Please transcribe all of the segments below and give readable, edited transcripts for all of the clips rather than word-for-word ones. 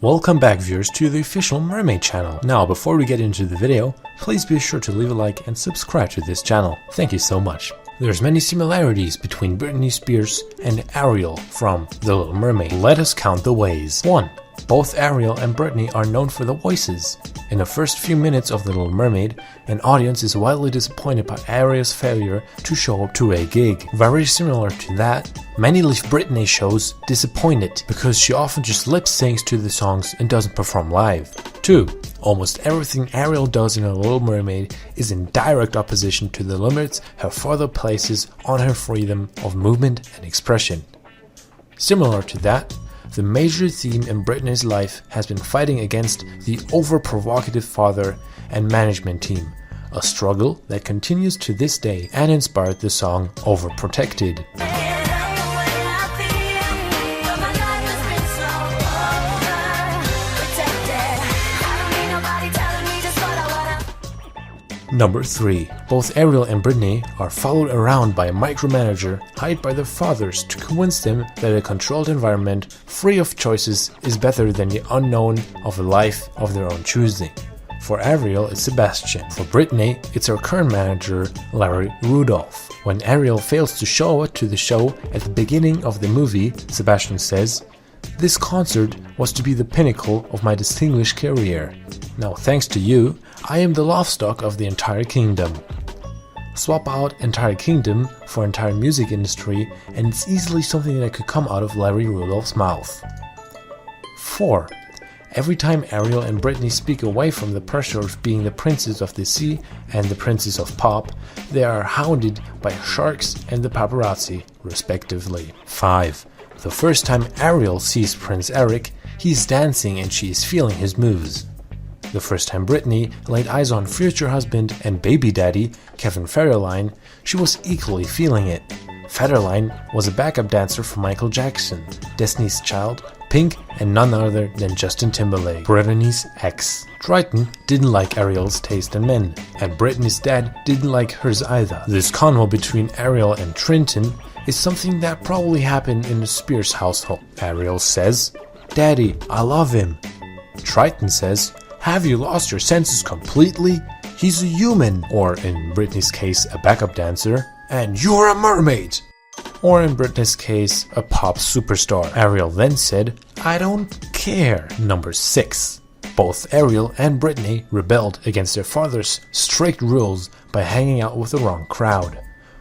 Welcome back viewers to the official Mermaid channel. Now before we get into the video, please be sure to leave a like and subscribe to this channel. Thank you so much. There's many similarities between Britney Spears and Ariel from The Little Mermaid. Let us count the ways. 1. Both Ariel and Britney are known for the voices. In the first few minutes of The Little Mermaid, an audience is wildly disappointed by Ariel's failure to show up to a gig. Very similar to that, many leave Britney shows disappointed because she often just lip syncs to the songs and doesn't perform live. 2. Almost everything Ariel does in The Little Mermaid is in direct opposition to the limits her father places on her freedom of movement and expression. Similar to that, the major theme in Britney's life has been fighting against the over-provocative father and management team, a struggle that continues to this day and inspired the song Overprotected. Number 3. Both Ariel and Britney are followed around by a micromanager hired by their fathers to convince them that a controlled environment free of choices is better than the unknown of a life of their own choosing. For Ariel, it's Sebastian. For Britney, it's her current manager, Larry Rudolph. When Ariel fails to show up to the show at the beginning of the movie, Sebastian says, "This concert was to be the pinnacle of my distinguished career. Now, thanks to you, I am the laughstock of the entire kingdom." Swap out entire kingdom for entire music industry and it's easily something that could come out of Larry Rudolph's mouth. 4. Every time Ariel and Britney speak away from the pressure of being the princess of the sea and the princess of pop, they are hounded by sharks and the paparazzi, respectively. 5. The first time Ariel sees Prince Eric, he's dancing and she is feeling his moves. The first time Britney laid eyes on future husband and baby daddy Kevin Federline, she was equally feeling it. Federline was a backup dancer for Michael Jackson, Destiny's Child, Pink, and none other than Justin Timberlake, Britney's ex. Triton didn't like Ariel's taste in men, and Britney's dad didn't like hers either. This convo between Ariel and Triton is something that probably happened in the Spears household. Ariel says, "Daddy, I love him." Triton says, "Have you lost your senses completely? He's a human," or in Britney's case, a backup dancer, "and you're a mermaid," or in Britney's case, a pop superstar. Ariel then said, "I don't care." Number 6. Both Ariel and Britney rebelled against their father's strict rules by hanging out with the wrong crowd.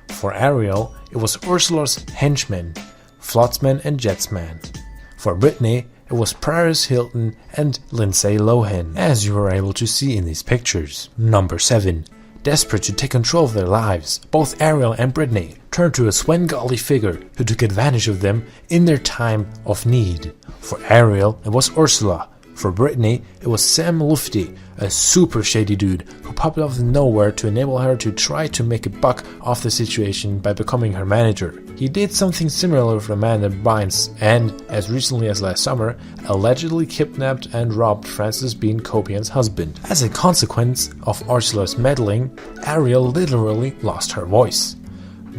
For Ariel, it was Ursula's henchmen, Flotsman and Jetsman. For Britney, it was Paris Hilton and Lindsay Lohan, as you were able to see in these pictures. Number 7. Desperate to take control of their lives, both Ariel and Britney turned to a Svengali figure who took advantage of them in their time of need. For Ariel, it was Ursula. For Britney, it was Sam Lufty, a super shady dude who popped out of nowhere to enable her to try to make a buck off the situation by becoming her manager. He did something similar with Amanda Bynes and, as recently as last summer, allegedly kidnapped and robbed Frances Bean Copian's husband. As a consequence of Ursula's meddling, Ariel literally lost her voice.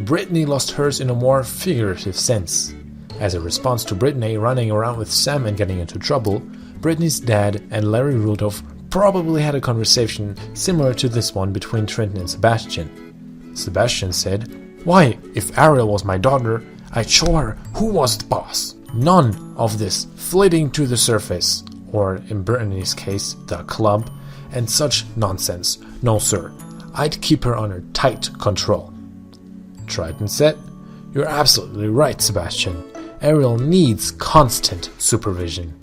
Britney lost hers in a more figurative sense. As a response to Britney running around with Sam and getting into trouble, Britney's dad and Larry Rudolph probably had a conversation similar to this one between Trenton and Sebastian. Sebastian said, "Why, if Ariel was my daughter, I'd show her who was the boss. None of this flitting to the surface," or in Britney's case, the club, and such nonsense. "No sir, I'd keep her under tight control." Triton said, "You're absolutely right, Sebastian. Ariel needs constant supervision."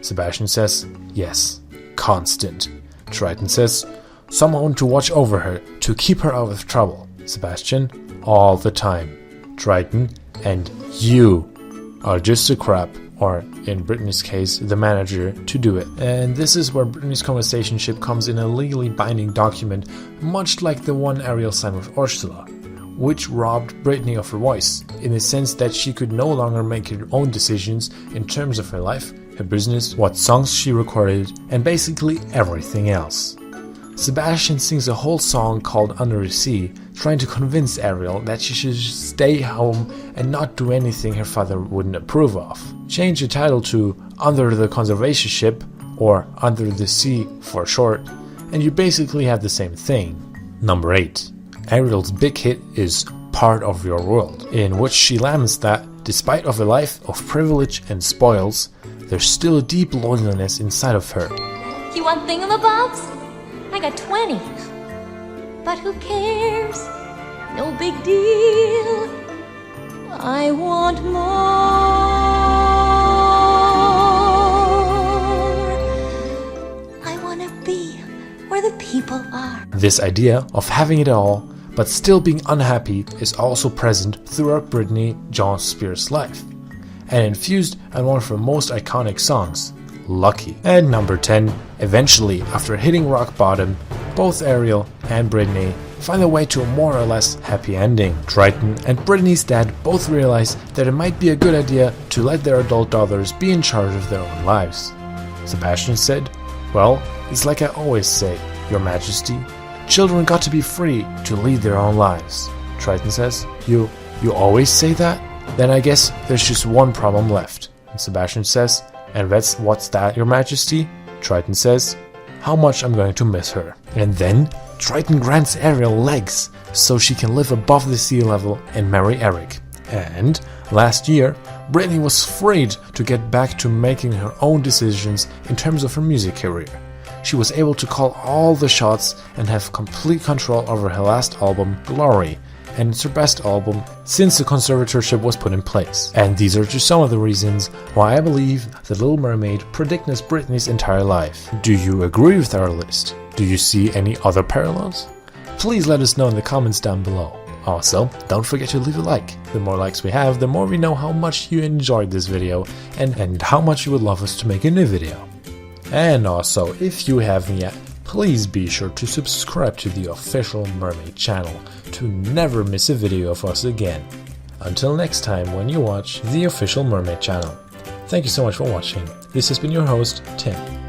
Sebastian says, "Yes, constant." Triton says, "Someone to watch over her, to keep her out of trouble." Sebastian, "All the time." Triton, "And you are just a crap," or in Britney's case, the manager, to do it. And this is where Britney's conversation comes in a legally binding document, much like the one Ariel signed with Ursula, which robbed Britney of her voice, in the sense that she could no longer make her own decisions in terms of her life, her business, what songs she recorded, and basically everything else. Sebastian sings a whole song called Under the Sea, trying to convince Ariel that she should stay home and not do anything her father wouldn't approve of. Change the title to under the conservatorship, or under the sea for short, and you basically have the same thing. Number 8. Ariel's big hit is Part of Your World, in which she laments that, despite of a life of privilege and spoils, there's still a deep loneliness inside of her. You want thingamabobs? I got 20. But who cares? No big deal. I want more. I want to be where the people are. This idea of having it all, but still being unhappy, is also present throughout Britney Jean Spears' life, and infused in one of her most iconic songs, Lucky. And number 10, eventually, after hitting rock bottom, both Ariel and Britney find their way to a more or less happy ending. Triton and Britney's dad both realize that it might be a good idea to let their adult daughters be in charge of their own lives. Sebastian said, "Well, it's like I always say, Your Majesty, children got to be free to lead their own lives." Triton says, You always say that? Then I guess there's just one problem left." And Sebastian says, "And what's that, Your Majesty?" Triton says, "How much I'm going to miss her." And then Triton grants Ariel legs so she can live above the sea level and marry Eric. And last year, Britney was freed to get back to making her own decisions in terms of her music career. She was able to call all the shots and have complete control over her last album, Glory, and it's her best album since the conservatorship was put in place. And these are just some of the reasons why I believe The Little Mermaid predicts Britney's entire life. Do you agree with our list? Do you see any other parallels? Please let us know in the comments down below. Also, don't forget to leave a like. The more likes we have, the more we know how much you enjoyed this video and how much you would love us to make a new video. And also, if you haven't yet, please be sure to subscribe to the official Mermaid channel to never miss a video of us again. Until next time when you watch the official Mermaid channel. Thank you so much for watching. This has been your host, Tim.